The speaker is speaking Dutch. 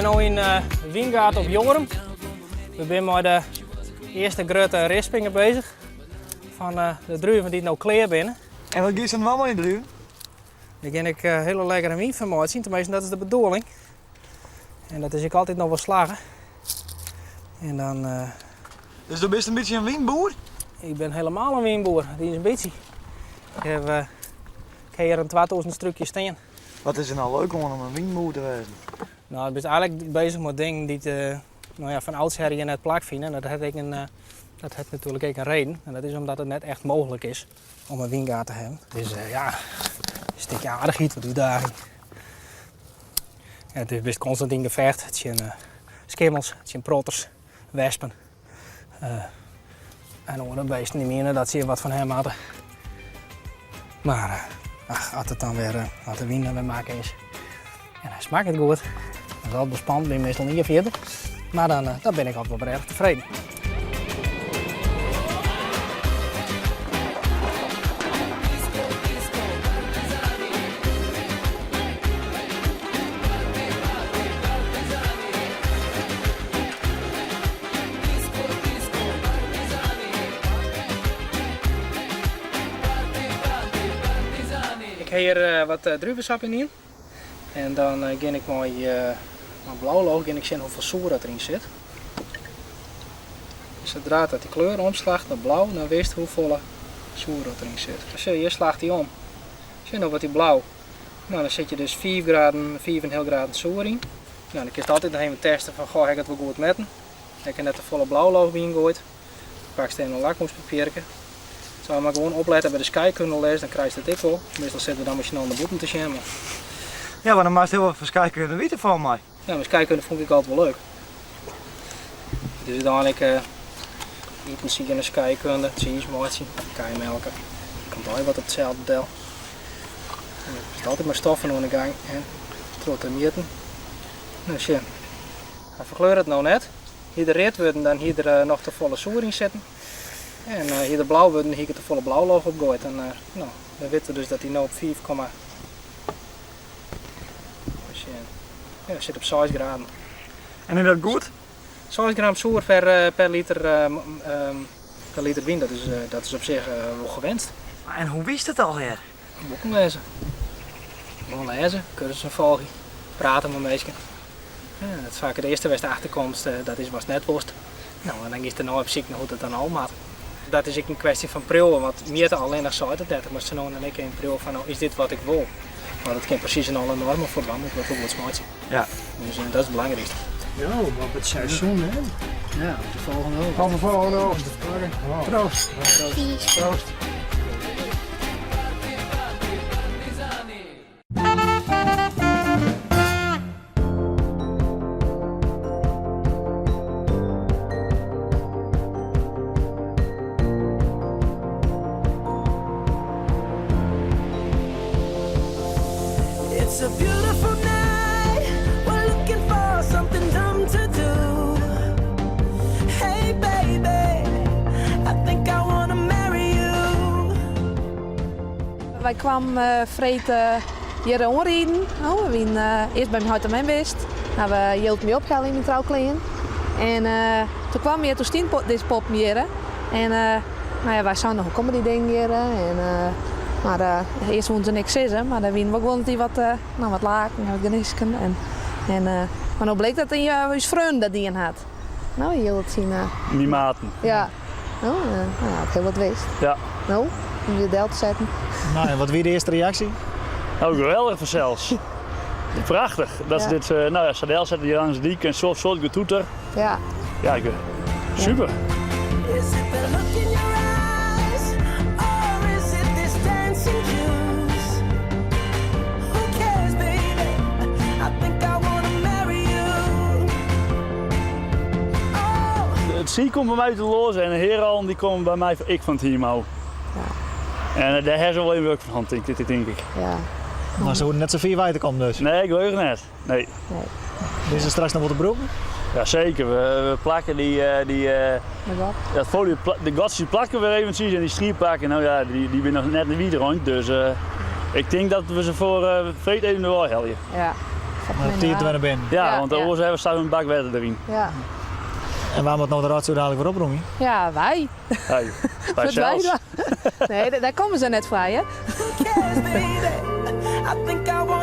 zijn nu in Wijngaard op Jongerum. We zijn met de eerste grote rispingen bezig van de druiven die nu klaar zijn. En wat is er allemaal in de druiven? Dan ga ik hele lekkere wijn van maken zien, tenminste dat is de bedoeling. En dat is ik altijd nog wel slagen. En dan... Dus du bent een beetje een wijnboer? Ik ben helemaal een wijnboer, die is een beetje. Ik heb hier een 2000 stukje staan. Wat is er nou leuk om een wijnboer te wezen? Nou, ik ben eigenlijk bezig met dingen die van oudsher je net plak vinden. Dat heeft natuurlijk ook een reden. En dat is omdat het net echt mogelijk is om een wijngaard te hebben. Dus een stukje aardigheid, wat uitdaging. Ja, het is best constant in gevecht. Het zijn skimmels, het zijn protters, wespen. En andere beesten niet meer, dat zie je wat van hem hadden. Maar als het dan weer, als de wijn dan weer maken is. En hij smaakt het goed. Dat is altijd bespannend, ben meestal niet verder. Maar dan ben ik altijd wel erg tevreden. Ik heb hier wat druivensap in. En dan ga ik met blauwloog en ik zien hoeveel zoer dat erin zit. Zodra dat die kleur omslaagt naar blauw, dan weet je hoeveel zoer dat erin zit. Als je slaagt die om, zie je nog wat die blauw. Nou, dan zet je dus 4,5 graden zoer in. Nou, dan kun je altijd nog even testen van, goh, heb ik het wel goed meten. Ik heb net de volle blauwloog in gegooid. Dan pak je een lakmoespapiertje. Zou je maar gewoon opletten bij de scheikunde dan krijg je het wel. Meestal zetten we dan misschien aan de boeten te schermen. Ja, maar dan maakt heel veel van scheikunde weten van mij. Ja, maar scheikunde vond ik altijd wel leuk. Dus uiteindelijk intensief in de scheikunde, cheese, keimelken. Komt altijd wat op hetzelfde deel. Er zit altijd maar stoffen aan de gang en trotten mieten. Dus ja, hij verkleurt het nou net. Hier de red worden dan hier er nog de volle zoer in zetten. En hier de blauw worden hier de volle blauwloog opgooid. En nou, dan weten we dus dat hij nu op 5, zit op 6 graden. En is dat goed? 6 gram zoer per liter wijn, dat is op zich wel gewenst. En hoe wist het alweer? Boeken lezen. Gewoon lezen, cursussen volgen, praten met mensen. Ja, dat is vaak de eerste beste achterkomst, dat is was net worst. Nou, en dan is er nou op zich hoe het dan al maakt. Dat is ook een kwestie van prillen, want meer alleen nog zo uit het maar ze nou en ik een pril van, nou, is dit wat ik wil? Maar dat kan precies in alle normen voor het moet wel goed smaken. Ja. Dus dat is het belangrijkste. Ja, maar het seizoen, hè? Ja, de volgende ook. Van de volgende oogst. Proost. Proost. It's a beautiful night. We're looking for something dumb to do. Hey baby, I think I wanna marry you. Wij kwamen vreten hier omrijden. Oh, we zijn eerst bij mijn huid en mijn best. Nou, we hielden me opgehaald in mijn trouwkleding. En toen kwam weer, toen stond deze pop hier. En nou ja, wij zouden nog een comedy ding hier. Maar eerst woonde ze niks zeggen, maar dan wien we gewoon die wat laken en wat genisken. Maar nu bleek dat hij is vriend dat die in had. Nou, je hield het zien. Die maten. Ja. Nou, het heel wat wist. Ja. Nou, om je deel te zetten. Nou, en wat weer de eerste reactie? Oh, geweldig van zelfs. Prachtig. Dat is Ja. dit, nou ja, Sadel zet hier langs de dik en soort getoeter. Ja. Ja, super. Is it the look in your eyes, or is it this dancing juice? Who cares, baby? I think I wanna marry you. Oh. Het zie komt bij mij te los en de heren die komen bij mij ik van het Himo. Ja. En daar hebben ze wel een werk van hand, denk ik. Ja. Maar ze hoeven net zoveel weiter komen dus. Nee, ik weet het net. Nee. Is er straks nog wat te broeken? Ja, zeker. We plakken dat folie, de gatjes plakken we eventjes en die strierplakken, nou ja, die ben nog net niet rond. Dus ik denk dat we ze voor vreed even wel helden. Ja. Maar op 10 te wennen binnen. Ja, Ja, want ja. anders hebben we straks een bak water erin. Ja, En waar moet nou de rotzooi dadelijk voor opbrengen? ja wij. Hey, bij Wat wij zelfs. dan? Nee, daar komen ze net voor, hè? Who cares, baby? I think I want